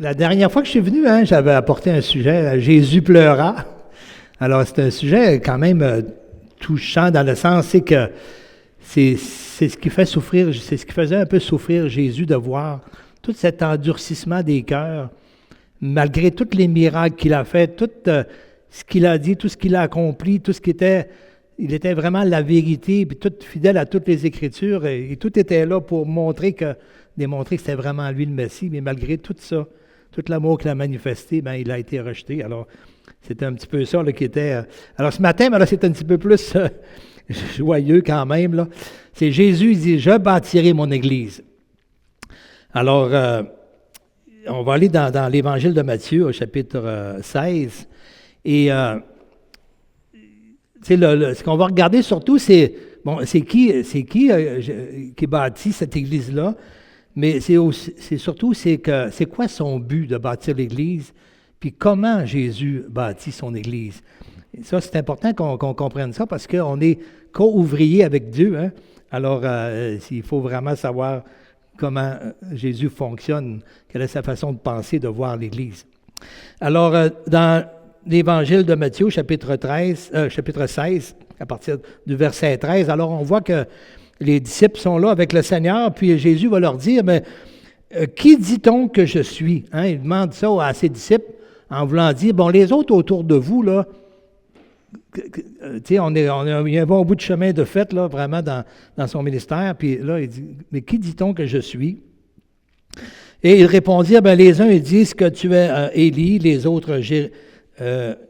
La dernière fois que je suis venu, j'avais apporté un sujet, Jésus pleura. Alors, c'est un sujet quand même touchant dans le sens, c'est que c'est ce qui fait souffrir, c'est ce qui faisait un peu souffrir Jésus de voir tout cet endurcissement des cœurs, malgré tous les miracles qu'il a fait, tout ce qu'il a dit, tout ce qu'il a accompli, tout ce qui était, il était vraiment la vérité, puis tout fidèle à toutes les Écritures, et tout était là pour démontrer que c'était vraiment lui le Messie, mais malgré tout ça, tout l'amour qu'il a manifesté, bien, il a été rejeté. Alors, c'était un petit peu ça là, qui était... alors, ce matin, ben, là, c'est un petit peu plus joyeux quand même. Là. C'est Jésus, il dit, « Je bâtirai mon Église. » Alors, on va aller dans l'Évangile de Matthieu, au chapitre 16. Et ce qu'on va regarder surtout, c'est qui bâtit cette Église-là, mais c'est surtout c'est quoi son but de bâtir l'Église, puis comment Jésus bâtit son Église. Et ça, c'est important qu'on comprenne ça parce qu'on est co-ouvrier avec Dieu. Hein? Alors, il faut vraiment savoir comment Jésus fonctionne, quelle est sa façon de penser, de voir l'Église. Alors, dans l'Évangile de Matthieu, chapitre 16, à partir du verset 13, alors on voit que les disciples sont là avec le Seigneur, puis Jésus va leur dire, mais qui dit-on que je suis? Hein? Il demande ça à ses disciples en voulant dire, bon, les autres autour de vous, là, il y a un bon bout de chemin de fait, là, vraiment, dans son ministère, puis là, il dit, mais qui dit-on que je suis? Et ils répondirent, ben, les uns, ils disent que tu es Élie, les autres,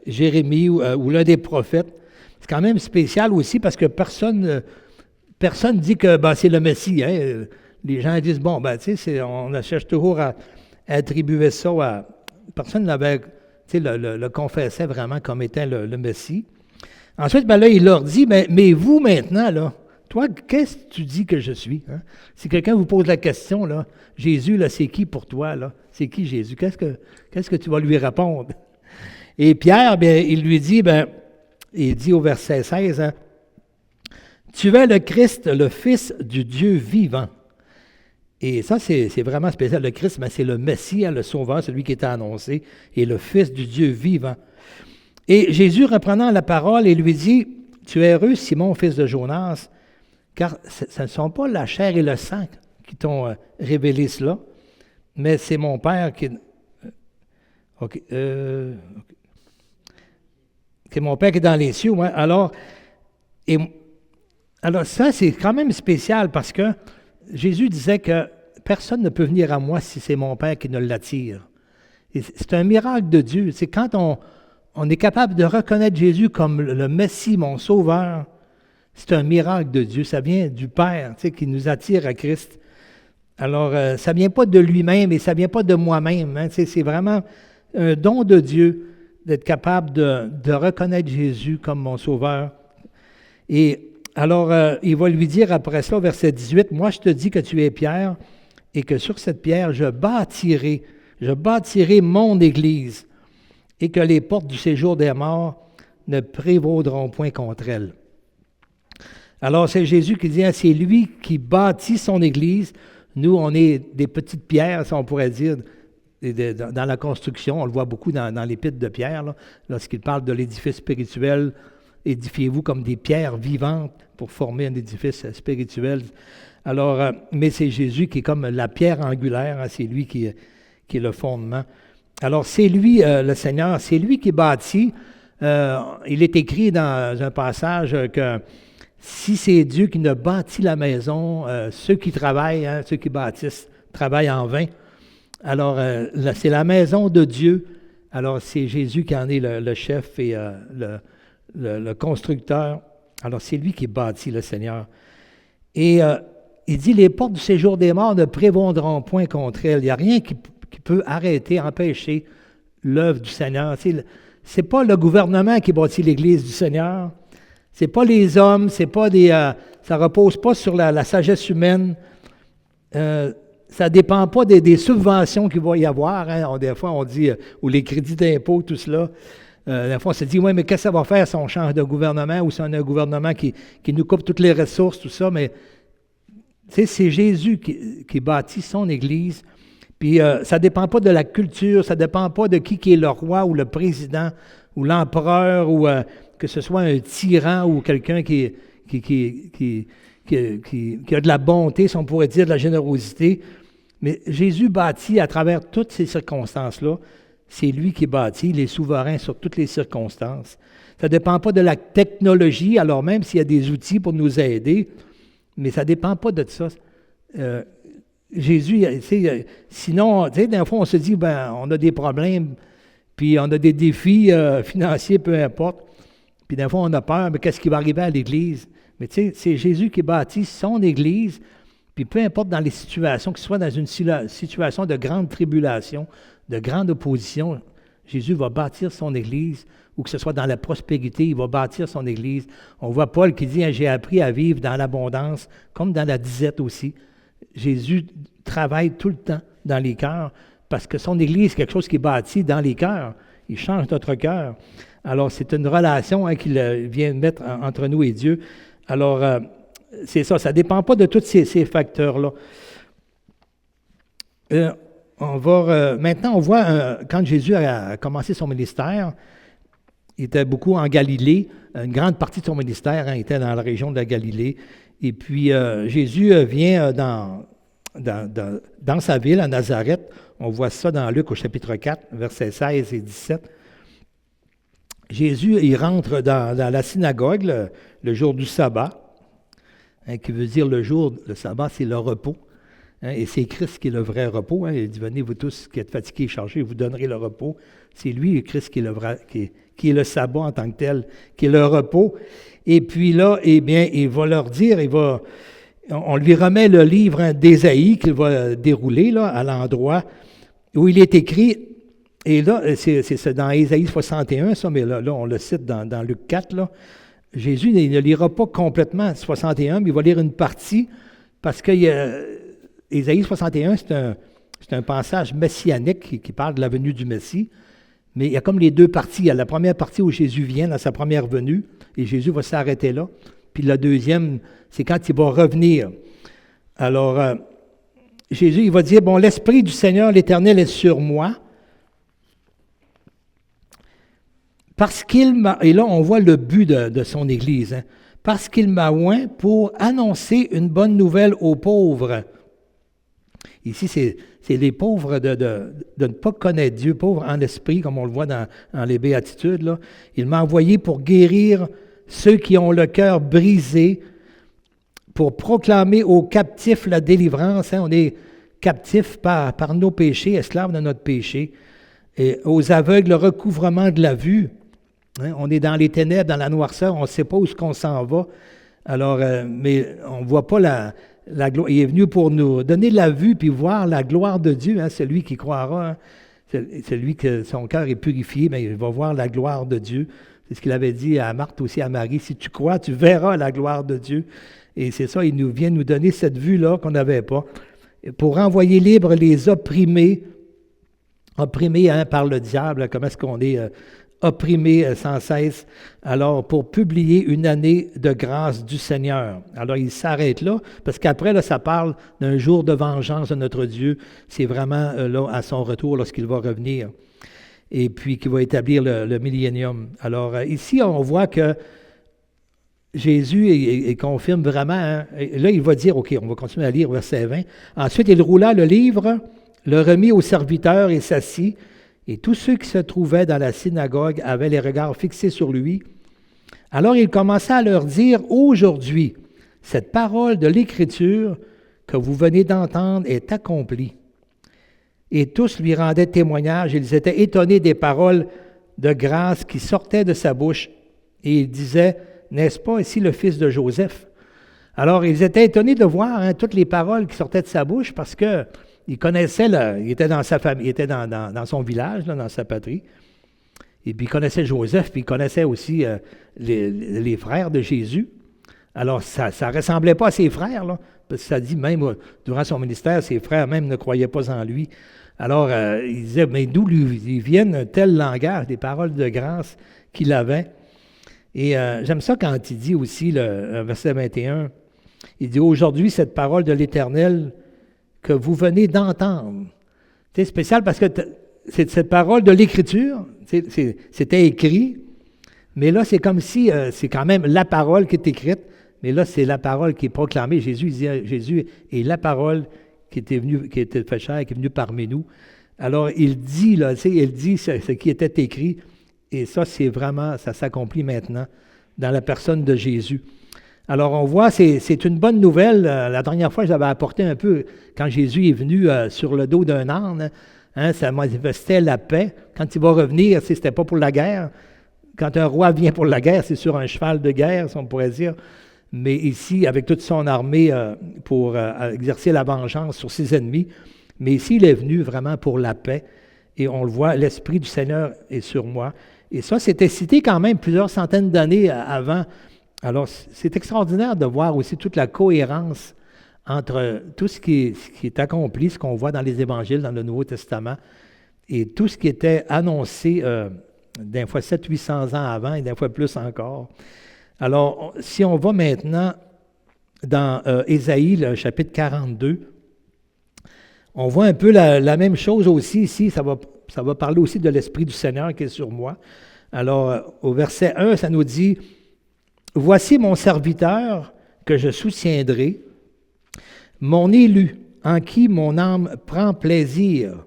Jérémie ou l'un des prophètes. C'est quand même spécial aussi parce que personne dit que ben, c'est le Messie. Hein. Les gens disent, bon, ben, tu sais, on cherche toujours à attribuer ça à... Personne n'avait, tu sais, le confessait vraiment comme étant le Messie. Ensuite, ben là, il leur dit, mais vous maintenant, là, toi, qu'est-ce que tu dis que je suis? Hein? Si quelqu'un vous pose la question, là, Jésus, là, c'est qui pour toi? Là? C'est qui Jésus? Qu'est-ce que tu vas lui répondre? Et Pierre, bien, il lui dit, il dit au verset 16, hein, tu es le Christ, le Fils du Dieu vivant. Et ça, c'est vraiment spécial. Le Christ, c'est le Messie, hein, le Sauveur, celui qui était annoncé, et le Fils du Dieu vivant. Et Jésus, reprenant la parole, il lui dit, tu es heureux, Simon, fils de Jonas, car ce ne sont pas la chair et le sang qui t'ont révélé cela, mais c'est mon Père qui... C'est mon Père qui est dans les cieux. Ouais. Alors, ça, c'est quand même spécial parce que Jésus disait que personne ne peut venir à moi si c'est mon Père qui ne l'attire. Et c'est un miracle de Dieu. C'est quand on est capable de reconnaître Jésus comme le Messie, mon Sauveur, c'est un miracle de Dieu. Ça vient du Père, qui nous attire à Christ. Alors, ça ne vient pas de lui-même et ça ne vient pas de moi-même. Hein, c'est vraiment un don de Dieu d'être capable de reconnaître Jésus comme mon Sauveur. Et alors, il va lui dire après ça, verset 18, « Moi, je te dis que tu es Pierre, et que sur cette pierre, je bâtirai mon Église, et que les portes du séjour des morts ne prévaudront point contre elle. » Alors, c'est Jésus qui dit, c'est lui qui bâtit son Église. Nous, on est des petites pierres, ça on pourrait dire, dans la construction. On le voit beaucoup dans l'épître de Pierre, là, lorsqu'il parle de l'édifice spirituel. Édifiez-vous comme des pierres vivantes pour former un édifice spirituel. Alors, mais c'est Jésus qui est comme la pierre angulaire, hein, c'est lui qui est le fondement. Alors, c'est lui, le Seigneur, c'est lui qui bâtit. Il est écrit dans un passage que si c'est Dieu qui ne bâtit la maison, ceux qui travaillent, hein, ceux qui bâtissent, travaillent en vain. Alors, c'est la maison de Dieu. Alors, c'est Jésus qui en est le chef et le constructeur. Alors, c'est lui qui bâtit le Seigneur. Et il dit, les portes du séjour des morts ne prévaudront point contre elle. Il n'y a rien qui peut arrêter, empêcher l'œuvre du Seigneur. C'est pas le gouvernement qui bâtit l'Église du Seigneur. C'est pas les hommes, c'est pas ça repose pas sur la sagesse humaine. Ça ne dépend pas des subventions qu'il va y avoir. Hein. Des fois, on dit, ou les crédits d'impôt, tout cela. Des fois, on se dit, oui, mais qu'est-ce que ça va faire si on change de gouvernement ou si on a un gouvernement qui nous coupe toutes les ressources, tout ça. Mais c'est Jésus qui bâtit son Église. Puis ça ne dépend pas de la culture, ça ne dépend pas de qui est le roi ou le président ou l'empereur ou que ce soit un tyran ou quelqu'un qui a de la bonté, si on pourrait dire, de la générosité. Mais Jésus bâtit à travers toutes ces circonstances-là. C'est lui qui bâtit, il est souverain sur toutes les circonstances. Ça ne dépend pas de la technologie, alors même s'il y a des outils pour nous aider, mais ça ne dépend pas de ça. Jésus, sinon, des fois, on se dit, on a des problèmes, puis on a des défis financiers, peu importe. Puis des fois, on a peur, mais qu'est-ce qui va arriver à l'Église? Mais tu sais, c'est Jésus qui bâtit son Église, puis peu importe dans les situations, que ce soit dans une situation de grande tribulation, de grande opposition, Jésus va bâtir son Église, ou que ce soit dans la prospérité, il va bâtir son Église. On voit Paul qui dit, j'ai appris à vivre dans l'abondance, comme dans la disette aussi. Jésus travaille tout le temps dans les cœurs, parce que son Église, c'est quelque chose qui est bâti dans les cœurs. Il change notre cœur. Alors, c'est une relation qu'il vient mettre entre nous et Dieu. Alors, c'est ça, ça ne dépend pas de tous ces facteurs-là. Maintenant, on voit, quand Jésus a commencé son ministère, il était beaucoup en Galilée. Une grande partie de son ministère était dans la région de la Galilée. Et puis, Jésus vient dans sa ville, à Nazareth. On voit ça dans Luc au chapitre 4, versets 16 et 17. Jésus, il rentre dans la synagogue le jour du sabbat, qui veut dire le sabbat, c'est le repos. Et c'est Christ qui est le vrai repos. Il dit, venez vous tous qui êtes fatigués et chargés, je vous donnerai le repos. C'est lui, Christ, qui est le sabbat en tant que tel, qui est le repos. Et puis là, eh bien, il va leur dire, on lui remet le livre d'Ésaïe qu'il va dérouler là, à l'endroit où il est écrit. Et là, c'est dans Ésaïe 61, ça, mais là on le cite dans Luc 4. Là. Jésus il ne lira pas complètement 61, mais il va lire une partie, parce que Ésaïe 61, c'est un passage messianique qui parle de la venue du Messie. Mais il y a comme les deux parties. Il y a la première partie où Jésus vient dans sa première venue, et Jésus va s'arrêter là. Puis la deuxième, c'est quand il va revenir. Alors, Jésus, il va dire, bon, l'Esprit du Seigneur, l'Éternel est sur moi, parce qu'il m'a... Et là, on voit le but de son Église. Parce qu'il m'a oint pour annoncer une bonne nouvelle aux pauvres. Ici, c'est les pauvres de ne pas connaître Dieu, pauvres en esprit, comme on le voit dans les Béatitudes. Là. Il m'a envoyé pour guérir ceux qui ont le cœur brisé, pour proclamer aux captifs la délivrance. On est captifs par nos péchés, esclaves de notre péché. Et aux aveugles, le recouvrement de la vue. On est dans les ténèbres, dans la noirceur, on ne sait pas où est-ce qu'on s'en va. Alors, mais on ne voit pas la gloire. Il est venu pour nous donner la vue puis voir la gloire de Dieu, celui qui croira, celui que son cœur est purifié, mais il va voir la gloire de Dieu. C'est ce qu'il avait dit à Marthe aussi, à Marie, si tu crois, tu verras la gloire de Dieu. Et c'est ça, il nous vient nous donner cette vue-là qu'on n'avait pas, pour renvoyer libres les opprimés par le diable. Comment est-ce qu'on est opprimé sans cesse? Alors, pour publier une année de grâce du Seigneur. Alors, il s'arrête là, parce qu'après, là, ça parle d'un jour de vengeance de notre Dieu. C'est vraiment là, à son retour, lorsqu'il va revenir, et puis qu'il va établir le millénium. Alors, ici, on voit que Jésus il confirme vraiment. Là, il va dire, OK, on va continuer à lire verset 20. Ensuite, il roula le livre, le remit au serviteur et s'assit. Et tous ceux qui se trouvaient dans la synagogue avaient les regards fixés sur lui. Alors il commença à leur dire, aujourd'hui, cette parole de l'Écriture que vous venez d'entendre est accomplie. Et tous lui rendaient témoignage. Ils étaient étonnés des paroles de grâce qui sortaient de sa bouche. Et ils disaient, n'est-ce pas ici le fils de Joseph? Alors ils étaient étonnés de voir toutes les paroles qui sortaient de sa bouche, parce que il connaissait, il était dans sa famille, il était dans son village, là, dans sa patrie. Et puis il connaissait Joseph, puis il connaissait aussi les frères de Jésus. Alors ça ne ressemblait pas à ses frères, là, parce que ça dit même, durant son ministère, ses frères même ne croyaient pas en lui. Alors il disait, mais d'où lui viennent un tel langage, des paroles de grâce qu'il avait. Et j'aime ça quand il dit aussi, le verset 21, il dit, aujourd'hui, cette parole de l'Éternel que vous venez d'entendre. C'est spécial parce que c'est cette parole de l'Écriture, c'était écrit, mais là, c'est comme si c'est quand même la parole qui est écrite, mais là, c'est la parole qui est proclamée. Jésus est la parole qui était fait chair, qui est venue parmi nous. Alors, il dit, là, il dit ce qui était écrit, et ça, c'est vraiment, ça s'accomplit maintenant dans la personne de Jésus. Alors, on voit, c'est une bonne nouvelle. La dernière fois, j'avais apporté un peu, quand Jésus est venu sur le dos d'un âne, ça manifestait la paix. Quand il va revenir, c'était pas pour la guerre. Quand un roi vient pour la guerre, c'est sur un cheval de guerre, si on pourrait dire. Mais ici, avec toute son armée pour exercer la vengeance sur ses ennemis. Mais ici, il est venu vraiment pour la paix. Et on le voit, l'Esprit du Seigneur est sur moi. Et ça, c'était cité quand même plusieurs centaines d'années avant. Alors, c'est extraordinaire de voir aussi toute la cohérence entre tout ce qui est accompli, ce qu'on voit dans les Évangiles, dans le Nouveau Testament, et tout ce qui était annoncé d'un fois 700-800 ans avant et d'un fois plus encore. Alors, si on va maintenant dans Ésaïe, le chapitre 42, on voit un peu la même chose aussi ici. Ça va parler aussi de l'Esprit du Seigneur qui est sur moi. Alors, au verset 1, ça nous dit « Voici mon serviteur que je soutiendrai, mon élu en qui mon âme prend plaisir,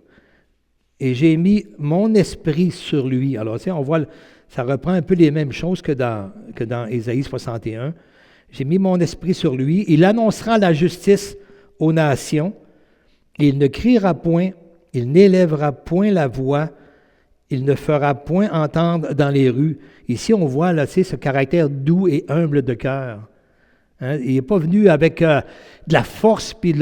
et j'ai mis mon esprit sur lui. » Alors, on voit, ça reprend un peu les mêmes choses que dans Ésaïe 61. « J'ai mis mon esprit sur lui. Il annoncera la justice aux nations. Il ne criera point, il n'élèvera point la voix, il ne fera point entendre dans les rues. » Ici, on voit là, ce caractère doux et humble de cœur. Il n'est pas venu avec de la force, puis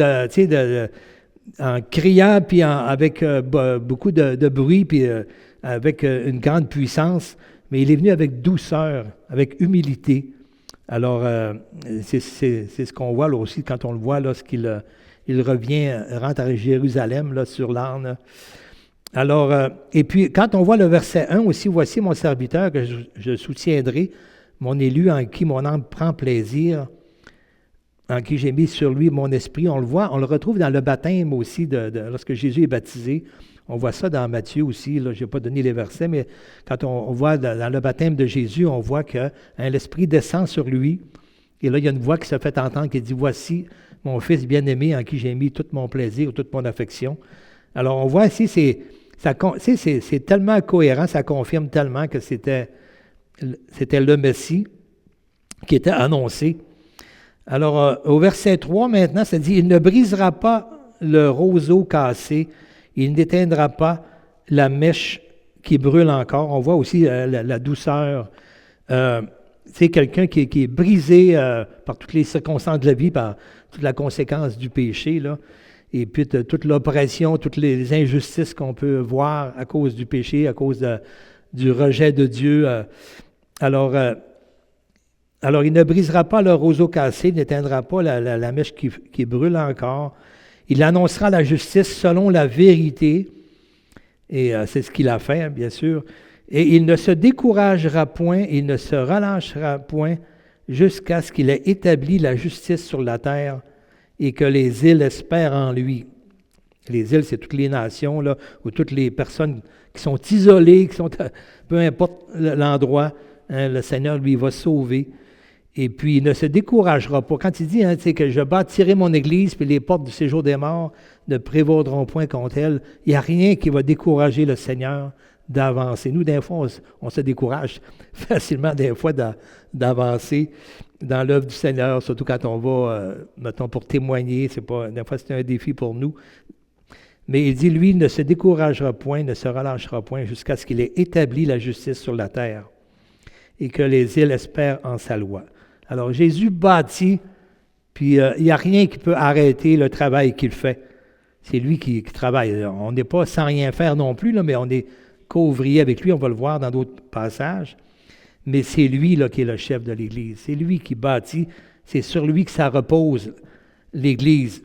en criant, puis avec beaucoup de bruit, puis avec une grande puissance, mais il est venu avec douceur, avec humilité. Alors, c'est ce qu'on voit là aussi quand on le voit lorsqu'il il revient, rentre à Jérusalem là, sur l'âne. Alors, et puis quand on voit le verset 1 aussi, « Voici mon serviteur que je soutiendrai, mon élu en qui mon âme prend plaisir, en qui j'ai mis sur lui mon esprit. » On le voit, on le retrouve dans le baptême aussi, lorsque Jésus est baptisé. On voit ça dans Matthieu aussi, là, je n'ai pas donné les versets, mais quand on voit dans le baptême de Jésus, on voit que l'Esprit descend sur lui. Et là, il y a une voix qui se fait entendre qui dit « Voici mon Fils bien-aimé en qui j'ai mis tout mon plaisir, toute mon affection. » Alors, on voit ici, c'est tellement cohérent, ça confirme tellement que c'était le Messie qui était annoncé. Alors, au verset 3, maintenant, ça dit « Il ne brisera pas le roseau cassé, il n'éteindra pas la mèche qui brûle encore. » On voit aussi la douceur. C'est quelqu'un qui est brisé par toutes les circonstances de la vie, par toute la conséquence du péché, là, et puis toute l'oppression, toutes les injustices qu'on peut voir à cause du péché, à cause du rejet de Dieu. Alors, il ne brisera pas le roseau cassé, il n'éteindra pas la mèche qui brûle encore. Il annoncera la justice selon la vérité, et c'est ce qu'il a fait, hein, bien sûr. Et il ne se découragera point, il ne se relâchera point jusqu'à ce qu'il ait établi la justice sur la terre et que les îles espèrent en lui. Les îles, c'est toutes les nations, là, ou toutes les personnes qui sont isolées, qui sont, peu importe l'endroit, hein, le Seigneur, lui, va sauver. Et puis, il ne se découragera pas. Quand il dit que je bâtirai mon Église, puis les portes du séjour des morts ne prévaudront point contre elle, il n'y a rien qui va décourager le Seigneur d'avancer. Nous, des fois, on se décourage facilement, des fois, d'avancer dans l'œuvre du Seigneur, surtout quand on va, mettons, pour témoigner. Des fois, c'est un défi pour nous. Mais il dit, lui, il ne se découragera point, ne se relâchera point jusqu'à ce qu'il ait établi la justice sur la terre et que les îles espèrent en sa loi. Alors, Jésus bâtit, puis il n'y a rien qui peut arrêter le travail qu'il fait. C'est lui qui travaille. On n'est pas sans rien faire non plus, là, mais on est co-ouvrier avec lui, on va le voir dans d'autres passages. Mais c'est lui là, qui est le chef de l'Église. C'est lui qui bâtit. C'est sur lui que ça repose, l'Église.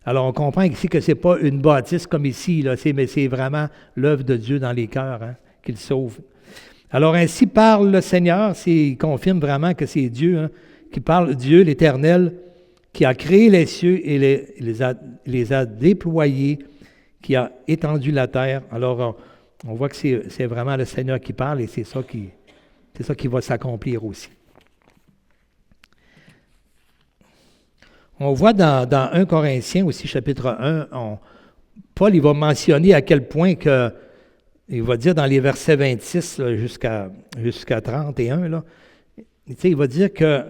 Alors, on comprend ici que ce n'est pas une bâtisse comme ici, là, mais c'est vraiment l'œuvre de Dieu dans les cœurs, hein, qu'il sauve. Alors, ainsi parle le Seigneur, il confirme vraiment que c'est Dieu, hein, qui parle, Dieu, l'Éternel, qui a créé les cieux et les a déployés, qui a étendu la terre. Alors, on voit que c'est vraiment le Seigneur qui parle et c'est ça qui va s'accomplir aussi. On voit dans 1 Corinthiens aussi, chapitre 1, Paul il va mentionner à quel point que, il va dire dans les versets 26 là, jusqu'à 31, là, il va dire que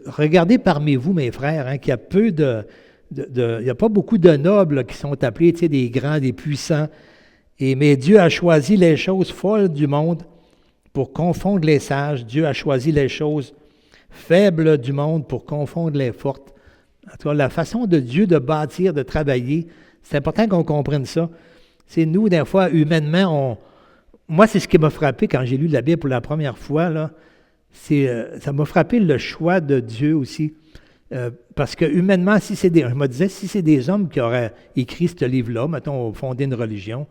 regardez parmi vous, mes frères, hein, qu'il y a il n'y a pas beaucoup de nobles qui sont appelés des grands, des puissants, mais Dieu a choisi les choses folles du monde pour confondre les sages. Dieu a choisi les choses faibles du monde pour confondre les fortes. En tout cas, la façon de Dieu de bâtir, de travailler, c'est important qu'on comprenne ça. C'est nous, des fois, humainement, moi, c'est ce qui m'a frappé quand j'ai lu la Bible pour la première fois, là. Ça m'a frappé le choix de Dieu aussi. Parce que humainement, je me disais, si c'est des hommes qui auraient écrit ce livre-là, mettons, fondé une religion,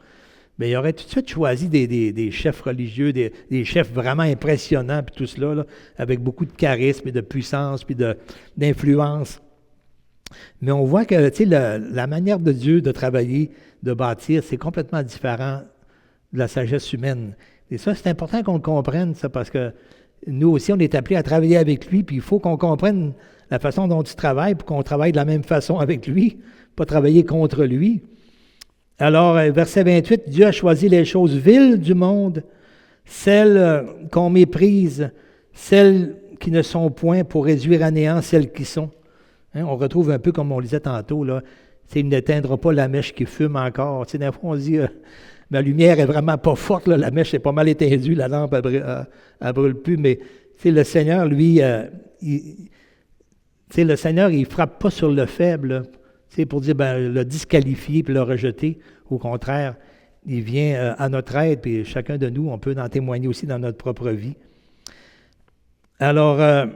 bien, ils auraient tout de suite choisi des chefs religieux, des chefs vraiment impressionnants, puis tout cela, là, avec beaucoup de charisme et de puissance, puis d'influence. Mais on voit que la manière de Dieu de travailler, de bâtir, c'est complètement différent de la sagesse humaine. Et ça, c'est important qu'on le comprenne, ça, parce que nous aussi, on est appelés à travailler avec lui, puis il faut qu'on comprenne la façon dont il travaille pour qu'on travaille de la même façon avec lui, pas travailler contre lui. Alors, verset 28, Dieu a choisi les choses viles du monde, celles qu'on méprise, celles qui ne sont point pour réduire à néant celles qui sont. Hein, on retrouve un peu comme on le disait tantôt, là, il n'éteindra pas la mèche qui fume encore. Des fois, on se dit, ma lumière est vraiment pas forte, là, la mèche est pas mal éteindue, la lampe, elle brûle plus, mais le Seigneur, lui, le Seigneur, il ne frappe pas sur le faible, pour dire, le disqualifier puis le rejeter. Au contraire, il vient à notre aide, puis chacun de nous, on peut en témoigner aussi dans notre propre vie. Alors,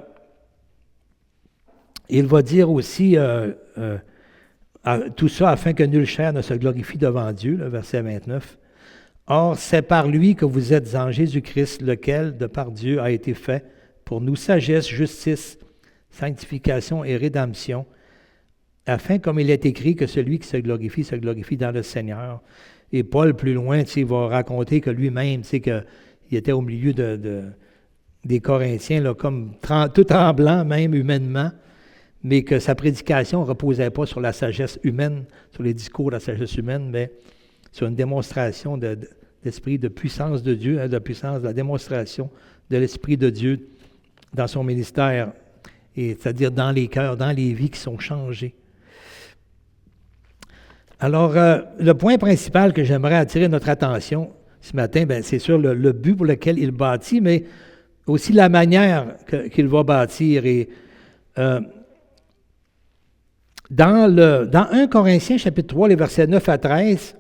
il va dire aussi tout ça afin que nulle chair ne se glorifie devant Dieu, le verset 29. Or, c'est par lui que vous êtes en Jésus-Christ, lequel, de par Dieu, a été fait pour nous sagesse, justice, sanctification et rédemption, afin, comme il est écrit, que celui qui se glorifie dans le Seigneur. Et Paul, plus loin, va raconter que lui-même, qu'il était au milieu des Corinthiens, là, comme tout tremblant, même humainement, mais que sa prédication ne reposait pas sur la sagesse humaine, sur les discours de la sagesse humaine, mais sur une démonstration d'esprit de puissance de Dieu, de puissance, de la démonstration de l'Esprit de Dieu dans son ministère, c'est-à-dire dans les cœurs, dans les vies qui sont changées. Alors, le point principal que j'aimerais attirer notre attention ce matin, c'est sur le but pour lequel il bâtit, mais aussi la manière qu'il va bâtir. Et dans 1 Corinthiens, chapitre 3, les versets 9 à 13,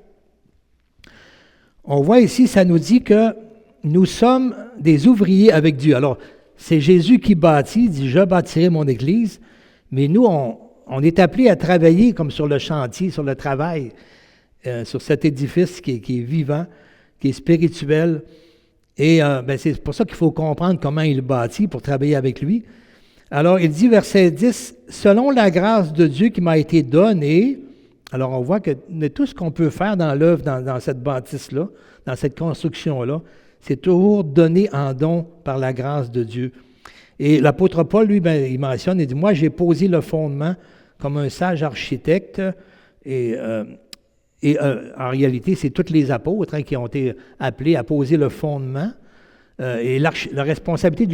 on voit ici, ça nous dit que nous sommes des ouvriers avec Dieu. Alors, c'est Jésus qui bâtit, il dit « Je bâtirai mon Église », mais nous, on est appelés à travailler comme sur le chantier, sur le travail, sur cet édifice qui est vivant, qui est spirituel. Et c'est pour ça qu'il faut comprendre comment il bâtit pour travailler avec lui. Alors, il dit, verset 10, « Selon la grâce de Dieu qui m'a été donnée », alors on voit que tout ce qu'on peut faire dans l'œuvre, dans cette bâtisse-là, dans cette construction-là, c'est toujours donné en don par la grâce de Dieu. Et l'apôtre Paul, lui, il mentionne, il dit, « Moi, j'ai posé le fondement comme un sage architecte. » Et en réalité, c'est tous les apôtres qui ont été appelés à poser le fondement. Et la responsabilité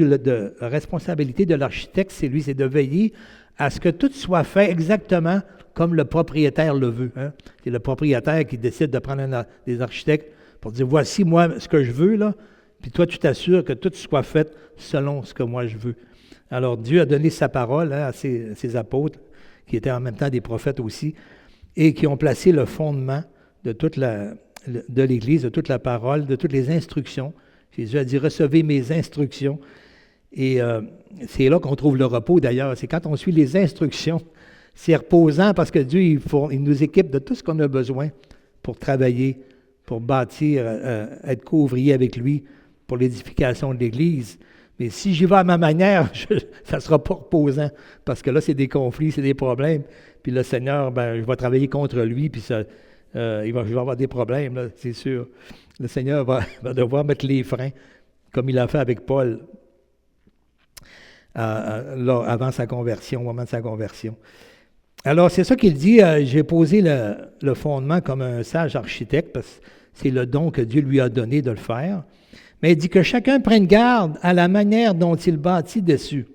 de l'architecte, c'est de veiller à ce que tout soit fait exactement comme le propriétaire le veut. Hein. C'est le propriétaire qui décide de prendre des architectes pour dire, voici moi ce que je veux, là, puis toi tu t'assures que tout soit fait selon ce que moi je veux. Alors Dieu a donné sa parole à ses apôtres, qui étaient en même temps des prophètes aussi, et qui ont placé le fondement de l'Église, de toute la parole, de toutes les instructions. Jésus a dit, recevez mes instructions. Et c'est là qu'on trouve le repos d'ailleurs. C'est quand on suit les instructions, c'est reposant parce que Dieu, il nous équipe de tout ce qu'on a besoin pour travailler, pour bâtir, être co-ouvrier avec lui pour l'édification de l'Église. Mais si j'y vais à ma manière, ça ne sera pas reposant parce que là, c'est des conflits, c'est des problèmes. Puis le Seigneur, je vais travailler contre lui, puis je vais avoir des problèmes, là, c'est sûr. Le Seigneur va devoir mettre les freins, comme il a fait avec Paul avant sa conversion, au moment de sa conversion. Alors, c'est ça qu'il dit, j'ai posé le fondement comme un sage architecte, parce que c'est le don que Dieu lui a donné de le faire. Mais il dit que chacun prenne garde à la manière dont il bâtit dessus.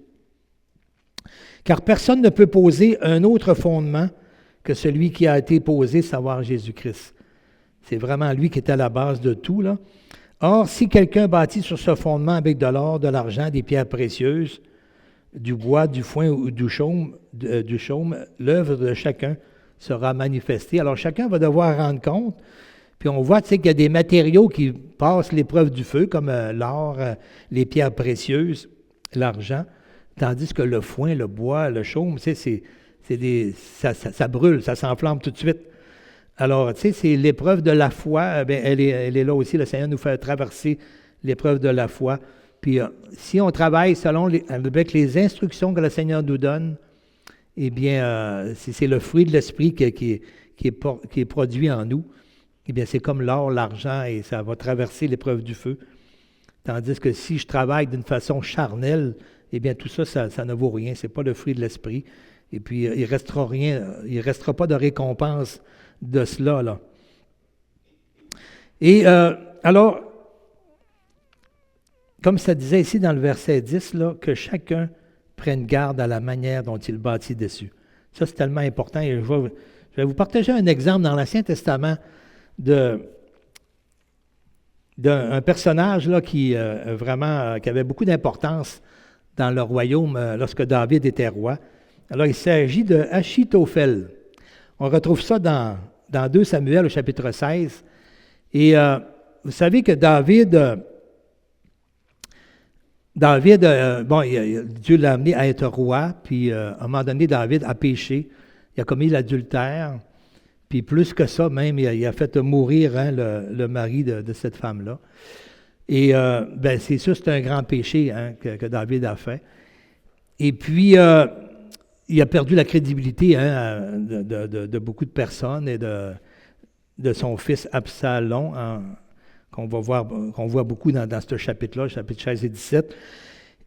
Car personne ne peut poser un autre fondement que celui qui a été posé, savoir Jésus-Christ. C'est vraiment lui qui est à la base de tout, là. Or, si quelqu'un bâtit sur ce fondement avec de l'or, de l'argent, des pierres précieuses, du bois, du foin ou du chaume, l'œuvre de chacun sera manifestée. Alors, chacun va devoir rendre compte. Puis on voit, qu'il y a des matériaux qui passent l'épreuve du feu, comme l'or, les pierres précieuses, l'argent, tandis que le foin, le bois, le chaume, ça brûle, ça s'enflamme tout de suite. Alors, c'est l'épreuve de la foi, elle est là aussi. Le Seigneur nous fait traverser l'épreuve de la foi. Puis, si on travaille avec les instructions que le Seigneur nous donne, eh bien, c'est le fruit de l'Esprit qui est produit en nous. Eh bien, c'est comme l'or, l'argent, et ça va traverser l'épreuve du feu. Tandis que si je travaille d'une façon charnelle, eh bien, tout ça, ça ne vaut rien. Ce n'est pas le fruit de l'Esprit. Et puis, il ne restera pas de récompense de cela, là. Et alors, comme ça disait ici dans le verset 10, là, que chacun prenne garde à la manière dont il bâtit dessus. Ça, c'est tellement important. Et je vais vous partager un exemple dans l'Ancien Testament d'un personnage là, qui avait beaucoup d'importance dans le royaume lorsque David était roi. Alors, il s'agit de Achitophel. On retrouve ça dans 2 Samuel au chapitre 16. Et vous savez que Dieu l'a amené à être roi, puis à un moment donné, David a péché, il a commis l'adultère, puis plus que ça, même, il a fait mourir le mari de cette femme-là. Et c'est sûr, c'est un grand péché que David a fait. Et puis, il a perdu la crédibilité de beaucoup de personnes et de son fils Absalom, qu'on voit beaucoup dans ce chapitre-là, chapitre 16 et 17,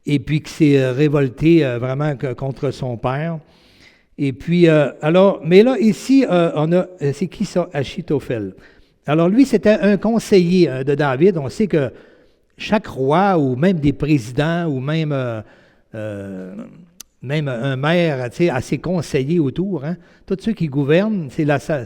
et puis qui s'est révolté vraiment contre son père. Et puis, mais là, ici, c'est qui ça, Achitophel? Alors lui, c'était un conseiller de David. On sait que chaque roi, ou même des présidents, ou même un maire, a ses conseillers autour. Hein. Tous ceux qui gouvernent, ça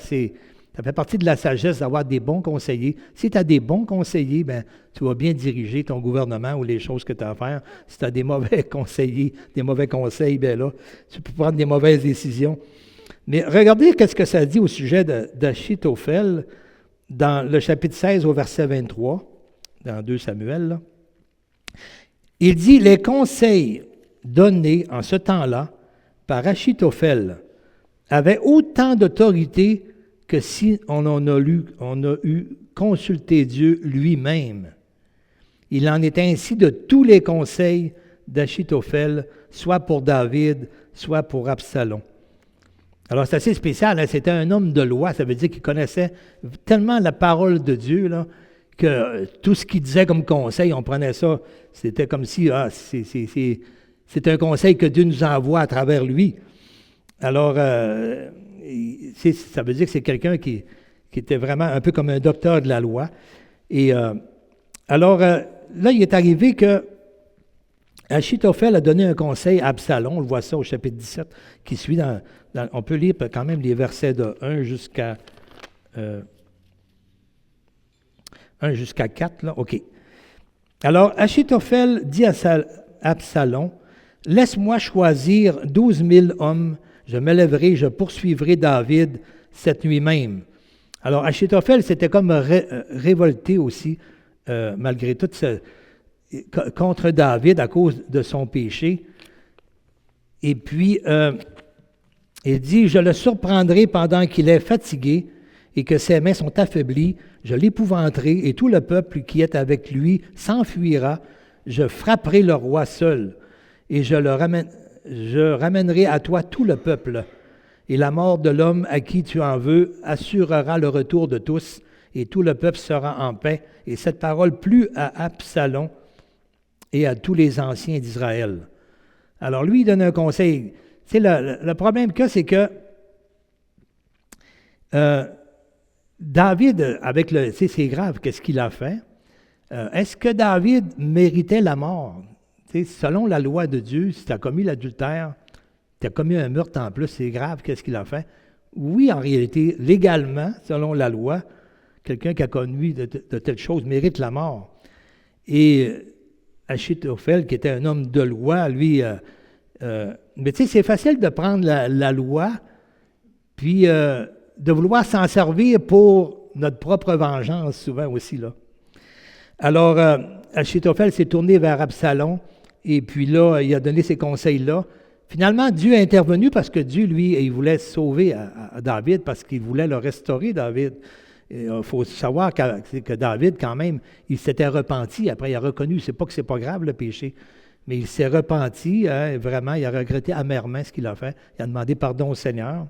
fait partie de la sagesse d'avoir des bons conseillers. Si tu as des bons conseillers, tu vas bien diriger ton gouvernement ou les choses que tu as à faire. Si tu as des mauvais conseillers, des mauvais conseils, là, tu peux prendre des mauvaises décisions. Mais regardez ce que ça dit au sujet d'Achitophel dans le chapitre 16 au verset 23, dans 2 Samuel. Là. Il dit « Les conseils donnés en ce temps-là par Achitophel avaient autant d'autorité que si on a eu consulté Dieu lui-même. Il en est ainsi de tous les conseils d'Achitophel, soit pour David, soit pour Absalom. » Alors, c'est assez spécial, c'était un homme de loi, ça veut dire qu'il connaissait tellement la parole de Dieu, là, que tout ce qu'il disait comme conseil, on prenait ça, c'était comme si, c'est un conseil que Dieu nous envoie à travers lui. Alors, ça veut dire que c'est quelqu'un qui était vraiment un peu comme un docteur de la loi. Et alors, là, il est arrivé que Achitophel a donné un conseil à Absalom, on le voit ça au chapitre 17, qui suit on peut lire quand même les versets de 1 jusqu'à 4, là, OK. Alors, Achitophel dit à Absalom, « Laisse-moi choisir 12 000 hommes, je me lèverai, je poursuivrai David cette nuit même. » Alors, Achitophel s'était comme révolté aussi, malgré tout, contre David à cause de son péché. Et puis, il dit, « Je le surprendrai pendant qu'il est fatigué et que ses mains sont affaiblies. Je l'épouvanterai et tout le peuple qui est avec lui s'enfuira. Je frapperai le roi seul et je ramènerai à toi tout le peuple. et la mort de l'homme à qui tu en veux assurera le retour de tous, et tout le peuple sera en paix. Et cette parole plut à Absalom et à tous les anciens d'Israël. Alors lui, il donne un conseil. Tu sais, le problème qu'il y a, c'est que David, avec le, tu sais, c'est grave, qu'est-ce qu'il a fait? Est-ce que David méritait la mort? Tu sais, selon la loi de Dieu, si tu as commis l'adultère, tu as commis un meurtre en plus, c'est grave, qu'est-ce qu'il a fait? Oui, en réalité, légalement, selon la loi, quelqu'un qui a commis de telles choses mérite la mort. Et Achitophel, qui était un homme de loi, lui, mais tu sais, c'est facile de prendre la loi, puis de vouloir s'en servir pour notre propre vengeance, souvent aussi, là. Alors, Achitophel s'est tourné vers Absalom, et puis là, il a donné ces conseils-là. Finalement, Dieu est intervenu parce que Dieu, lui, il voulait sauver à David, parce qu'il voulait le restaurer, David. Il faut savoir que David, quand même, il s'était repenti. Après, il a reconnu, c'est pas que c'est pas grave le péché, mais il s'est repenti, hein, vraiment, il a regretté amèrement ce qu'il a fait. Il a demandé pardon au Seigneur.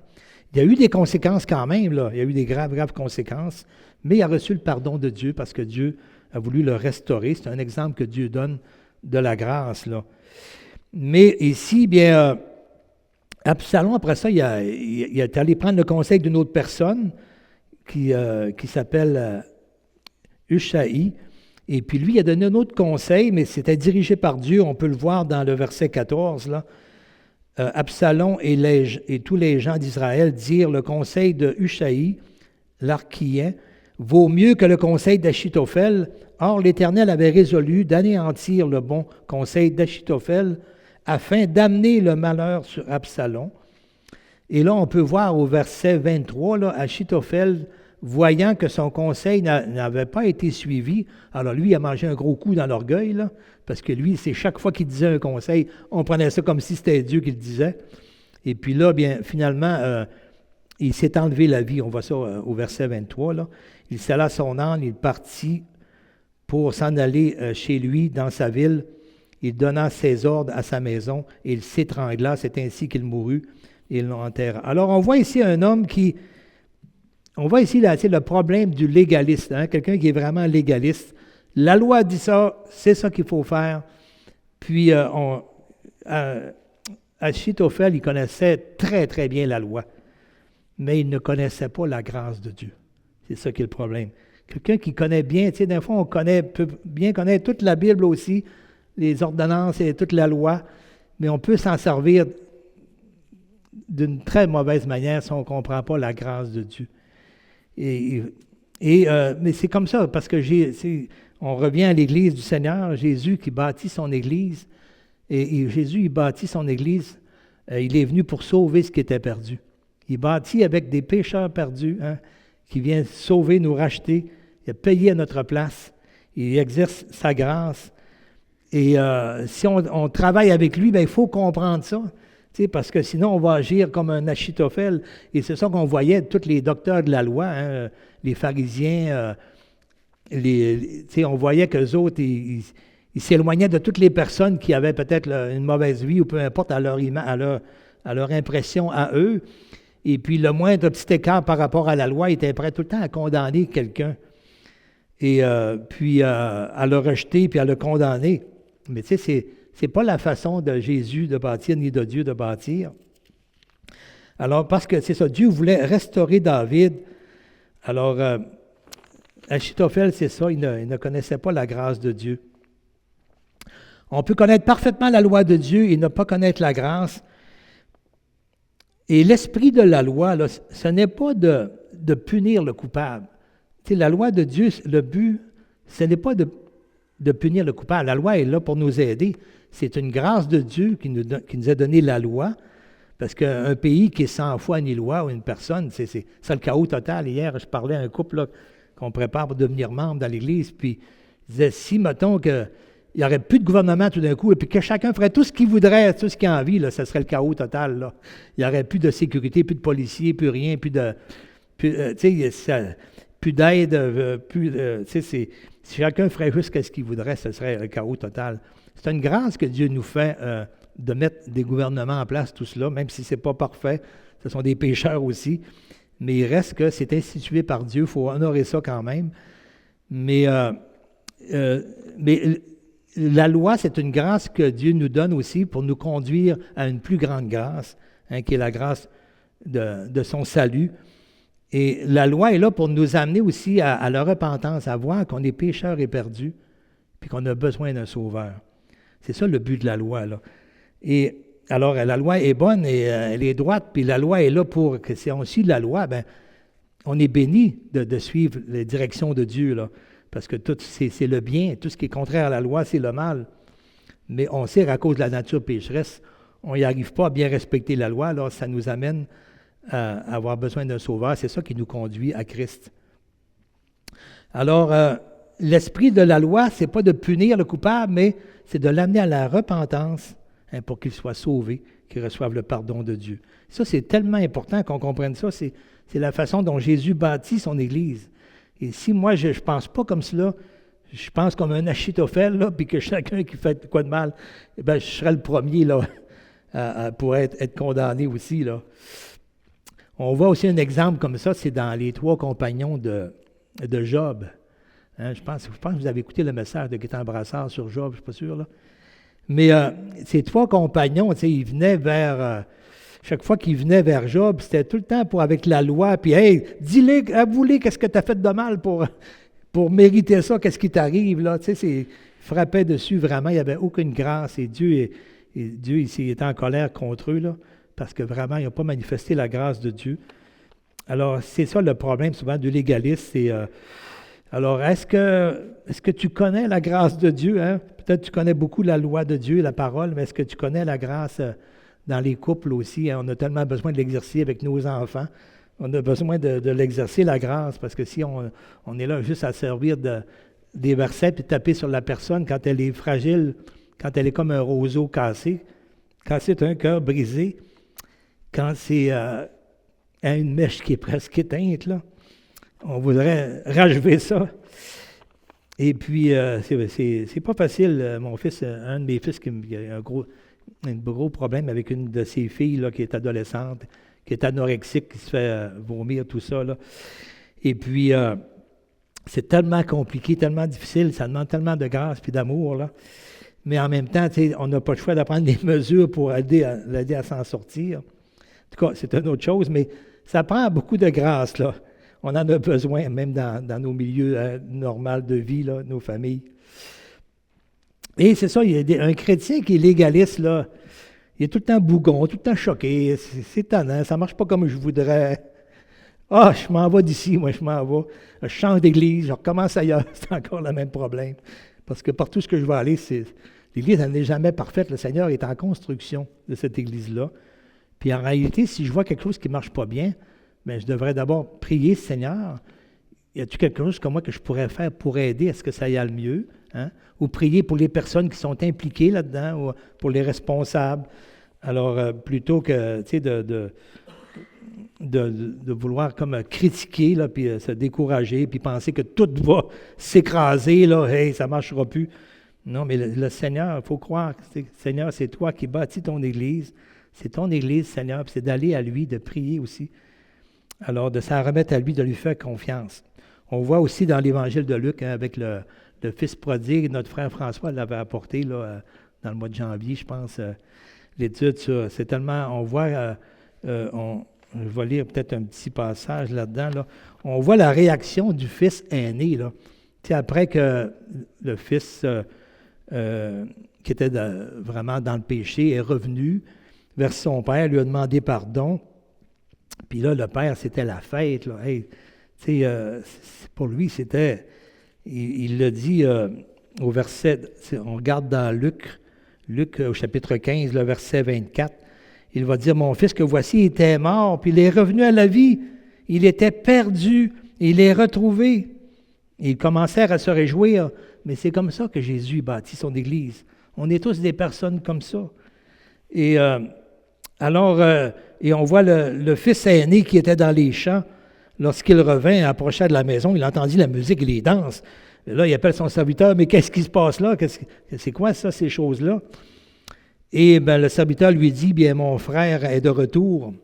Il y a eu des conséquences quand même, là. Il y a eu des graves, graves conséquences, mais il a reçu le pardon de Dieu parce que Dieu a voulu le restaurer. C'est un exemple que Dieu donne de la grâce, là. Mais ici, bien, Absalom, après ça, il est allé prendre le conseil d'une autre personne qui s'appelle Hushaï. Et puis lui, il a donné un autre conseil, mais c'était dirigé par Dieu. On peut le voir dans le verset 14, là. Absalom et tous les gens d'Israël dirent le conseil de Hushaï, l'Archien, vaut mieux que le conseil d'Achitophel. Or, l'Éternel avait résolu d'anéantir le bon conseil d'Achitophel afin d'amener le malheur sur Absalom. Et là, on peut voir au verset 23, là, Achitophel, voyant que son conseil n'avait pas été suivi, alors lui, il a mangé un gros coup dans l'orgueil, là, parce que lui, c'est chaque fois qu'il disait un conseil, on prenait ça comme si c'était Dieu qui le disait. Et puis là, bien, finalement, il s'est enlevé la vie. On voit ça au verset 23, là. Il sella son âne, il partit pour s'en aller chez lui, dans sa ville. Il donna ses ordres à sa maison, et il s'étrangla. C'est ainsi qu'il mourut, et ils l'ont enterré. Alors, on voit ici un homme qui... On voit ici là, le problème du légaliste, hein, quelqu'un qui est vraiment légaliste. La loi dit ça, c'est ça qu'il faut faire. Puis, Achitophel, il connaissait très, très bien la loi, mais il ne connaissait pas la grâce de Dieu. C'est ça qui est le problème. Quelqu'un qui connaît bien, tu sais, d'un fois, peut bien connaître toute la Bible aussi, les ordonnances et toute la loi, mais on peut s'en servir d'une très mauvaise manière si on ne comprend pas la grâce de Dieu. Mais c'est comme ça, parce que on revient à l'Église du Seigneur, Jésus qui bâtit son Église, et Jésus, il bâtit son Église, il est venu pour sauver ce qui était perdu. Il bâtit avec des pécheurs perdus, hein, qui viennent sauver, nous racheter, il a payé à notre place, il exerce sa grâce. Et si on travaille avec lui, bien, il faut comprendre ça. Parce que sinon, on va agir comme un Achitophel. Et c'est ça qu'on voyait, tous les docteurs de la loi, hein, les pharisiens, on voyait qu'eux autres, ils s'éloignaient de toutes les personnes qui avaient peut-être une mauvaise vie ou peu importe à leur impression à eux. Et puis, le moindre petit écart par rapport à la loi, ils étaient prêts tout le temps à condamner quelqu'un. Et puis, à le rejeter puis à le condamner. Mais tu sais, c'est pas la façon de Jésus de bâtir, ni de Dieu de bâtir. Alors, parce que c'est ça, Dieu voulait restaurer David. Alors, Achitophel, c'est ça, il ne connaissait pas la grâce de Dieu. On peut connaître parfaitement la loi de Dieu et ne pas connaître la grâce. Et l'esprit de la loi, là, ce n'est pas de punir le coupable. Tu sais, la loi de Dieu, le but, ce n'est pas de punir le coupable. La loi est là pour nous aider. C'est une grâce de Dieu qui nous a donné la loi, parce qu'un pays qui est sans foi ni loi, ou une personne, c'est le chaos total. Hier, je parlais à un couple là, qu'on prépare pour devenir membre dans l'Église, puis je disais, si, mettons, qu'il n'y aurait plus de gouvernement tout d'un coup, puis que chacun ferait tout ce qu'il voudrait, tout ce qu'il a envie, là, ce serait le chaos total. Là. Il n'y aurait plus de sécurité, plus de policiers, plus rien, plus d'aide, si chacun ferait juste ce qu'il voudrait, ce serait un chaos total. C'est une grâce que Dieu nous fait de mettre des gouvernements en place, tout cela, même si ce n'est pas parfait. ce sont des pécheurs aussi. Mais il reste que c'est institué par Dieu, il faut honorer ça quand même. Mais la loi, c'est une grâce que Dieu nous donne aussi pour nous conduire à une plus grande grâce, qui est la grâce de son salut. Et la loi est là pour nous amener aussi à la repentance, à voir qu'on est pécheurs et perdus, puis qu'on a besoin d'un sauveur. C'est ça le but de la loi, là. Et alors, la loi est bonne et elle est droite, puis la loi est là pour que si on suit la loi, ben, on est béni de suivre les directions de Dieu, là, parce que tout c'est le bien, tout ce qui est contraire à la loi, c'est le mal. Mais on sait qu'à cause de la nature pécheresse, on n'y arrive pas à bien respecter la loi, alors ça nous amène à avoir besoin d'un sauveur. C'est ça qui nous conduit à Christ. Alors, l'esprit de la loi, ce n'est pas de punir le coupable, mais c'est de l'amener à la repentance pour qu'il soit sauvé, qu'il reçoive le pardon de Dieu. Ça, c'est tellement important qu'on comprenne ça. C'est la façon dont Jésus bâtit son Église. Et si moi, je ne pense pas comme cela, je pense comme un Achitophel, là, puis que chacun qui fait quoi de mal, eh bien, je serais le premier là, pour être condamné aussi, là. On voit aussi un exemple comme ça, c'est dans les 3 compagnons de Job. Je pense que vous avez écouté le message de Gaétan Brassard sur Job, je ne suis pas sûr, là. Mais ces 3 compagnons, ils venaient vers... chaque fois qu'ils venaient vers Job, c'était tout le temps avec la loi, puis « Hey, dis-les, avoue-les, qu'est-ce que tu as fait de mal pour mériter ça, qu'est-ce qui t'arrive, là? » Tu sais, il frappait dessus, vraiment, il n'y avait aucune grâce, et Dieu il était en colère contre eux, là, parce que vraiment, ils n'ont pas manifesté la grâce de Dieu. Alors, c'est ça le problème souvent du légaliste, alors, est-ce que tu connais la grâce de Dieu? Hein? Peut-être que tu connais beaucoup la loi de Dieu, la parole, mais est-ce que tu connais la grâce dans les couples aussi? Hein? On a tellement besoin de l'exercer avec nos enfants. On a besoin de l'exercer, la grâce, parce que si on est là juste à servir des versets et taper sur la personne quand elle est fragile, quand elle est comme un roseau cassé, quand c'est un cœur brisé, quand c'est une mèche qui est presque éteinte, là, on voudrait rachever ça. Et puis, c'est pas facile. Mon fils, un de mes fils, qui a un gros problème avec une de ses filles là, qui est adolescente, qui est anorexique, qui se fait vomir, tout ça, là. Et puis, c'est tellement compliqué, tellement difficile, ça demande tellement de grâce et d'amour, là. Mais en même temps, on n'a pas le choix de prendre des mesures pour l'aider à s'en sortir. En tout cas, c'est une autre chose, mais ça prend beaucoup de grâce, là. On en a besoin, même dans nos milieux normaux de vie, là, nos familles. Et c'est ça, il y a un chrétien qui est légaliste, là. Il est tout le temps bougon, tout le temps choqué. C'est étonnant, ça ne marche pas comme je voudrais. Ah, je m'en vais d'ici, moi, je m'en vais. Je change d'église, je recommence ailleurs. C'est encore le même problème. Parce que partout ce que je vais aller, l'Église, elle n'est jamais parfaite. Le Seigneur est en construction de cette Église-là. Puis en réalité, si je vois quelque chose qui ne marche pas bien, bien, je devrais d'abord prier, Seigneur, y a-t-il quelque chose comme moi que je pourrais faire pour aider à ce que ça aille le mieux? Hein? Ou prier pour les personnes qui sont impliquées là-dedans, ou pour les responsables. Alors, plutôt que, tu sais, de vouloir comme critiquer, là, puis se décourager, puis penser que tout va s'écraser, là, hey, ça ne marchera plus. Non, mais le Seigneur, il faut croire, Seigneur, c'est toi qui bâtis ton Église. C'est ton Église, Seigneur, puis c'est d'aller à lui, de prier aussi. Alors, de s'en remettre à lui, de lui faire confiance. On voit aussi dans l'Évangile de Luc, hein, avec le fils prodigue, notre frère François l'avait apporté là, dans le mois de janvier, je pense, l'étude sur... C'est tellement... On voit... je vais lire peut-être un petit passage là-dedans. Là. On voit la réaction du fils aîné. Là. Tu sais, après que le fils qui était vraiment dans le péché est revenu vers son père, lui a demandé pardon. Puis là, le père, c'était la fête. Là. Hey, tu sais, pour lui, c'était... Il le dit au verset... On regarde dans Luc au chapitre 15, le verset 24. Il va dire, mon fils que voici était mort, puis il est revenu à la vie. Il était perdu, et il est retrouvé. Et ils commencèrent à se réjouir. Mais c'est comme ça que Jésus bâtit son Église. On est tous des personnes comme ça. Et et on voit le fils aîné qui était dans les champs. Lorsqu'il revint, approcha de la maison, il entendit la musique et les danses. Et là, il appelle son serviteur, mais qu'est-ce qui se passe là? C'est quoi ça, ces choses-là? Et bien, le serviteur lui dit, bien, mon frère est de retour,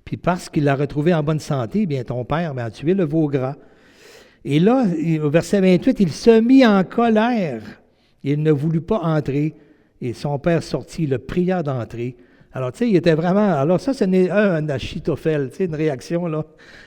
Puis parce qu'il l'a retrouvé en bonne santé, bien ton père a tué le veau gras. Et là, au verset 28, il se mit en colère. Il ne voulut pas entrer. Et son père sortit, il le pria d'entrer. Alors, tu sais, il était vraiment... Alors ça, ce n'est un Achitophel, tu sais, une réaction, là.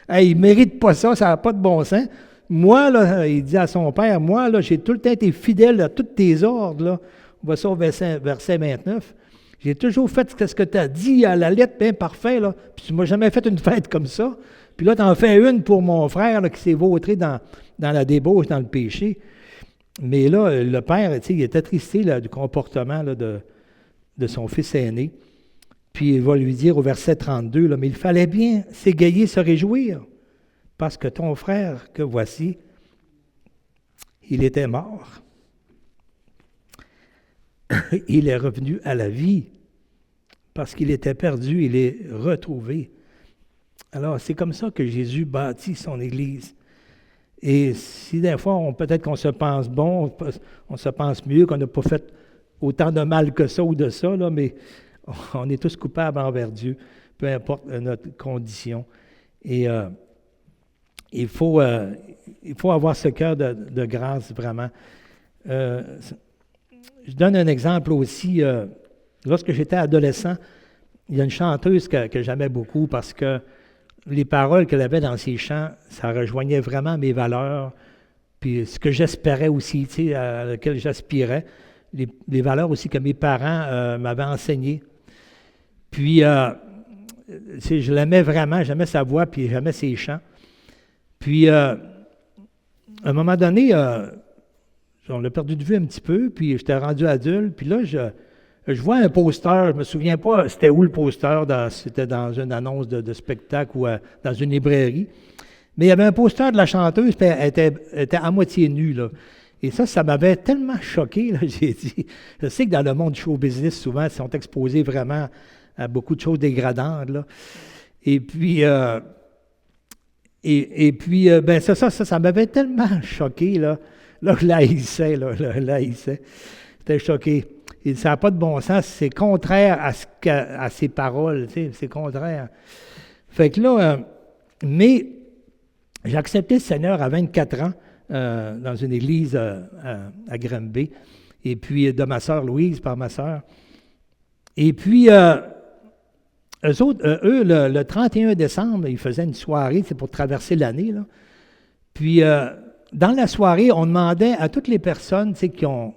Hey, il ne mérite pas ça, ça n'a pas de bon sens. Moi, là, il dit à son père, moi, là, j'ai tout le temps été fidèle à tous tes ordres, là. On va ça au verset 29. J'ai toujours fait ce que tu as dit à la lettre, bien parfait, là. Puis tu ne m'as jamais fait une fête comme ça. Puis là, tu en fais une pour mon frère, là, qui s'est vautré dans la débauche, dans le péché. Mais là, le père, tu sais, il est attristé là, du comportement là, de son fils aîné. Puis il va lui dire au verset 32, là, mais il fallait bien s'égayer, se réjouir, parce que ton frère, que voici, il était mort. Il est revenu à la vie, parce qu'il était perdu, il est retrouvé. Alors, c'est comme ça que Jésus bâtit son Église. Et si des fois, peut-être qu'on se pense bon, on se pense mieux, qu'on n'a pas fait autant de mal que ça ou de ça, là, mais on est tous coupables envers Dieu, peu importe notre condition. Et il faut avoir ce cœur de grâce, vraiment. Je donne un exemple aussi. Lorsque j'étais adolescent, il y a une chanteuse que j'aimais beaucoup parce que les paroles qu'elle avait dans ses chants, ça rejoignait vraiment mes valeurs, puis ce que j'espérais aussi, tu sais, à laquelle j'aspirais, les valeurs aussi que mes parents m'avaient enseignées. Puis, je l'aimais vraiment, j'aimais sa voix, puis j'aimais ses chants. Puis, à un moment donné, on l'a perdu de vue un petit peu, puis j'étais rendu adulte, puis là, je vois un poster, je ne me souviens pas c'était où le poster, c'était dans une annonce de spectacle ou dans une librairie, mais il y avait un poster de la chanteuse, puis elle était à moitié nue, là. Et ça m'avait tellement choqué, là, j'ai dit, je sais que dans le monde du show business, souvent, ils sont exposés vraiment à beaucoup de choses dégradantes, là. Et puis, ben ça m'avait tellement choqué, là je l'haïssais, je l'haïssais. J'étais choqué. Et ça n'a pas de bon sens, c'est contraire à ses paroles, tu sais, c'est contraire. Fait que là, mais j'ai accepté le Seigneur à 24 ans dans une église à Granby, et puis de ma sœur Louise, par ma sœur. Et puis, eux, le 31 décembre, ils faisaient une soirée, c'est pour traverser l'année, là. Puis, dans la soirée, on demandait à toutes les personnes, tu sais, qui ont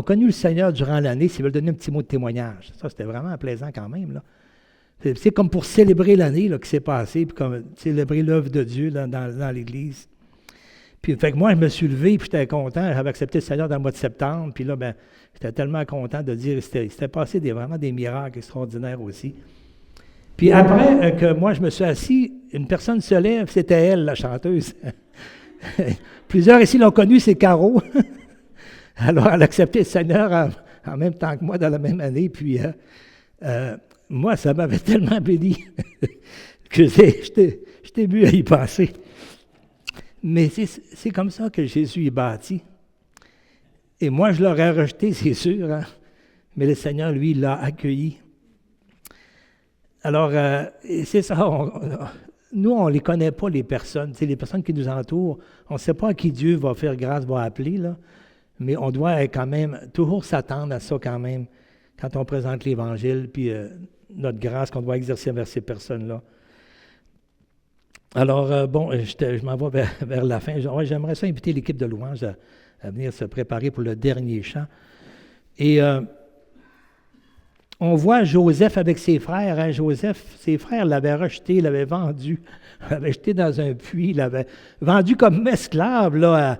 connu le Seigneur durant l'année, s'ils veulent donner un petit mot de témoignage. Ça, c'était vraiment plaisant quand même, là. C'est comme pour célébrer l'année là, qui s'est passée, puis comme célébrer l'œuvre de Dieu là, dans l'Église. Puis, fait que moi, je me suis levé, puis j'étais content. J'avais accepté le Seigneur dans le mois de septembre, puis là, ben, j'étais tellement content de dire que c'était passé vraiment des miracles extraordinaires aussi. Puis après que moi, je me suis assis, une personne se lève, c'était elle, la chanteuse. Plusieurs ici l'ont connue, c'est Caro. Alors, elle a accepté le Seigneur en même temps que moi dans la même année. Puis, moi, ça m'avait tellement béni que j'étais mieux à y passer. Mais c'est comme ça que Jésus est bâti. Et moi, je l'aurais rejeté, c'est sûr. Hein? Mais le Seigneur, lui, il l'a accueilli. Alors, c'est ça. Nous, on ne les connaît pas, les personnes. C'est les personnes qui nous entourent. On ne sait pas à qui Dieu va faire grâce, va appeler, là. Mais on doit quand même toujours s'attendre à ça quand même, quand on présente l'Évangile, puis notre grâce qu'on doit exercer vers ces personnes-là. Alors, je m'en vais vers la fin. J'aimerais ça inviter l'équipe de louange à venir se préparer pour le dernier chant. Et on voit Joseph avec ses frères. Hein? Joseph, ses frères l'avaient rejeté, l'avaient vendu, l'avaient jeté dans un puits, l'avaient vendu comme esclave là,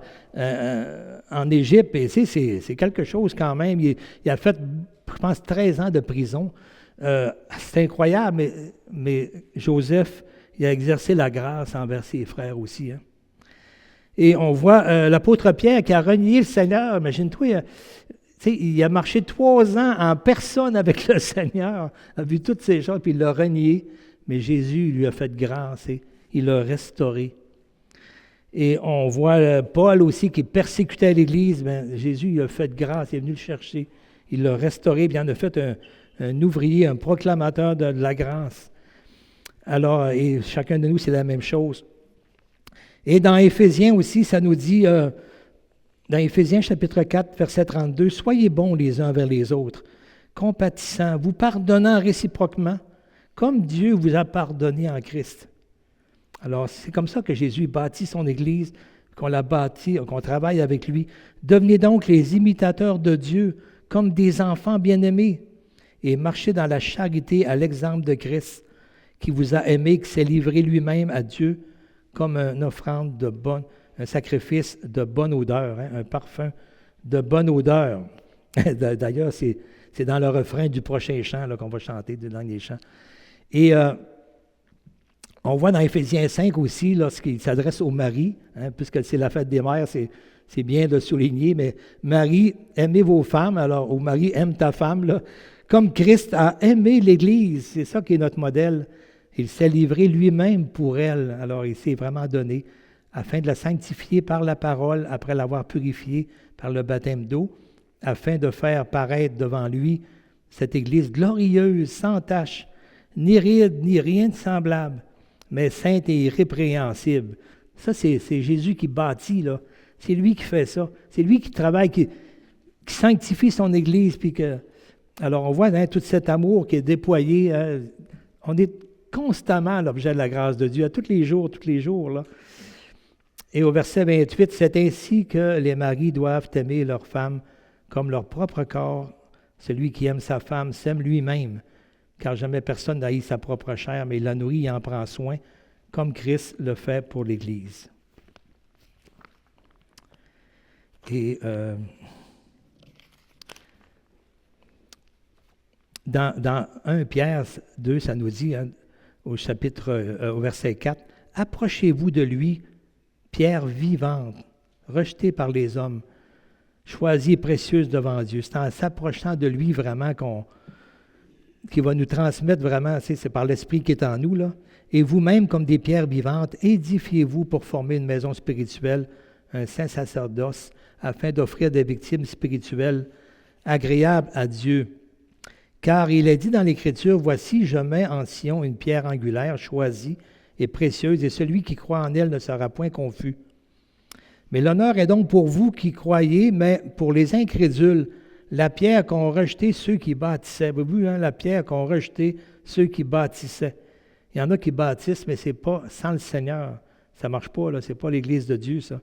en Égypte. Et c'est quelque chose quand même. Il a fait, je pense, 13 ans de prison. C'est incroyable, mais Joseph, il a exercé la grâce envers ses frères aussi. Hein. Et on voit l'apôtre Pierre qui a renié le Seigneur. Imagine-toi, il a marché 3 ans en personne avec le Seigneur, a vu toutes ces choses, puis il l'a renié. Mais Jésus lui a fait grâce et il l'a restauré. Et on voit Paul aussi qui persécutait l'Église. Bien, Jésus lui a fait grâce, il est venu le chercher. Il l'a restauré, puis il en a fait un ouvrier, un proclamateur de la grâce. Alors, et chacun de nous, c'est la même chose. Et dans Éphésiens aussi, ça nous dit, dans Éphésiens chapitre 4, verset 32, « Soyez bons les uns vers les autres, compatissants, vous pardonnant réciproquement, comme Dieu vous a pardonné en Christ. » Alors, c'est comme ça que Jésus bâtit son Église, qu'on la bâtit, qu'on travaille avec lui. « Devenez donc les imitateurs de Dieu, comme des enfants bien-aimés, et marchez dans la charité à l'exemple de Christ, qui vous a aimé, qui s'est livré lui-même à Dieu comme une offrande de bonne, un sacrifice de bonne odeur, un parfum de bonne odeur. » D'ailleurs, c'est dans le refrain du prochain chant là, qu'on va chanter, du dernier chant. Et on voit dans Éphésiens 5 aussi, lorsqu'il s'adresse aux maris, puisque c'est la fête des mères, c'est bien de le souligner, mais Marie, aimez vos femmes, alors au mari, aime ta femme, là, comme Christ a aimé l'Église, c'est ça qui est notre modèle. Il s'est livré lui-même pour elle, alors il s'est vraiment donné, afin de la sanctifier par la parole, après l'avoir purifiée par le baptême d'eau, afin de faire paraître devant lui cette Église glorieuse, sans tache, ni ride, ni rien de semblable, mais sainte et irrépréhensible. Ça, c'est Jésus qui bâtit, là. C'est lui qui fait ça. C'est lui qui travaille, qui sanctifie son Église. Alors, on voit tout cet amour qui est déployé. On est constamment l'objet de la grâce de Dieu, à tous les jours. Là. Et au verset 28, « C'est ainsi que les maris doivent aimer leur femme comme leur propre corps. Celui qui aime sa femme s'aime lui-même, car jamais personne n'haït sa propre chair, mais il la nourrit et en prend soin, comme Christ le fait pour l'Église. » Et dans 1 Pierre 2, ça nous dit, au verset 4, « Approchez-vous de lui, pierre vivante, rejetée par les hommes, choisie et précieuse devant Dieu. » C'est en s'approchant de lui vraiment qui va nous transmettre vraiment, c'est par l'Esprit qui est en nous, là. « Et vous-même, comme des pierres vivantes, édifiez-vous pour former une maison spirituelle, un saint sacerdoce, afin d'offrir des victimes spirituelles agréables à Dieu. Car il est dit dans l'Écriture, « Voici, je mets en Sion une pierre angulaire, choisie et précieuse, et celui qui croit en elle ne sera point confus. Mais l'honneur est donc pour vous qui croyez, mais pour les incrédules, la pierre qu'ont rejetée ceux qui bâtissaient. » Vous avez vu, la pierre qu'ont rejetée ceux qui bâtissaient. Il y en a qui bâtissent, mais ce n'est pas sans le Seigneur. Ça ne marche pas, là. Ce n'est pas l'Église de Dieu, ça.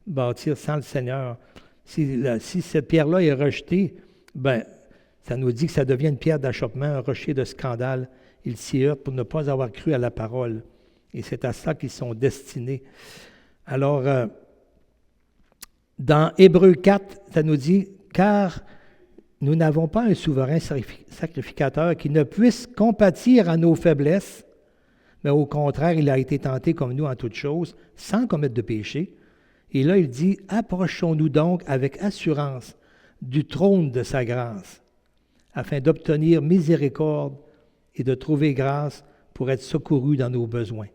Bâtir sans le Seigneur. Si cette pierre-là est rejetée, ça nous dit que ça devient une pierre d'achoppement, un rocher de scandale. Ils s'y heurtent pour ne pas avoir cru à la parole. Et c'est à ça qu'ils sont destinés. Alors, dans Hébreux 4, ça nous dit, « Car nous n'avons pas un souverain sacrificateur qui ne puisse compatir à nos faiblesses, mais au contraire, il a été tenté comme nous en toutes choses, sans commettre de péché. » Et là, il dit, « Approchons-nous donc avec assurance du trône de sa grâce, afin d'obtenir miséricorde et de trouver grâce pour être secourus dans nos besoins. »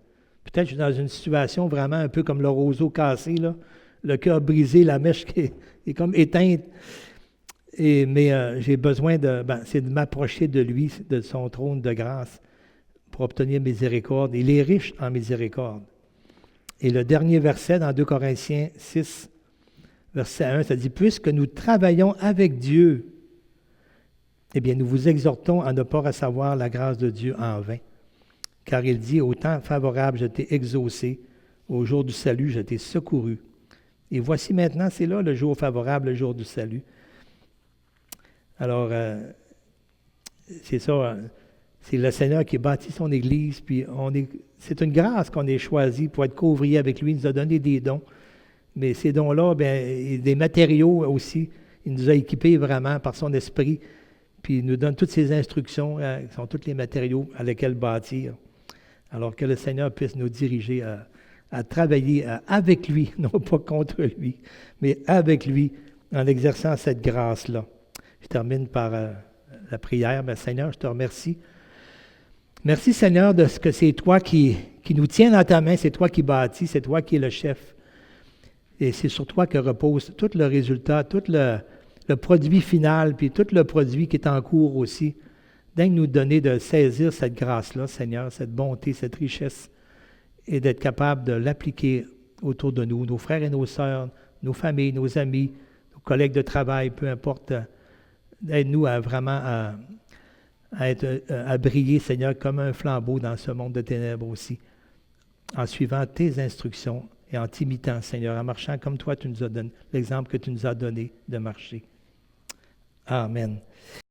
Peut-être que je suis dans une situation vraiment un peu comme le roseau cassé, là, le cœur brisé, la mèche qui est comme éteinte. Mais j'ai besoin c'est de m'approcher de lui, de son trône de grâce, pour obtenir miséricorde. Il est riche en miséricorde. Et le dernier verset dans 2 Corinthiens 6, verset 1, ça dit « Puisque nous travaillons avec Dieu, eh bien, nous vous exhortons à ne pas recevoir la grâce de Dieu en vain. Car il dit, au temps favorable, je t'ai exaucé, au jour du salut, je t'ai secouru. Et voici maintenant, c'est là le jour favorable, le jour du salut. » Alors, c'est ça, c'est le Seigneur qui bâtit son Église, puis c'est une grâce qu'on ait choisi pour être co-ouvrier avec lui, il nous a donné des dons. Mais ces dons-là, des matériaux aussi, il nous a équipés vraiment par son esprit, puis il nous donne toutes ces instructions, qui sont tous les matériaux à lesquels bâtir. Alors que le Seigneur puisse nous diriger à travailler avec lui, non pas contre lui, mais avec lui, en exerçant cette grâce-là. Je termine par la prière. Seigneur, je te remercie. Merci, Seigneur, de ce que c'est toi qui nous tiens dans ta main, c'est toi qui bâtis, c'est toi qui es le chef. Et c'est sur toi que repose tout le résultat, tout le produit final, puis tout le produit qui est en cours aussi Daigne nous donner de saisir cette grâce-là, Seigneur, cette bonté, cette richesse, et d'être capable de l'appliquer autour de nous, nos frères et nos sœurs, nos familles, nos amis, nos collègues de travail, peu importe. Aide-nous à vraiment à briller, Seigneur, comme un flambeau dans ce monde de ténèbres aussi, en suivant tes instructions et en t'imitant, Seigneur, en marchant comme toi, tu nous as donné l'exemple que tu nous as donné de marcher. Amen.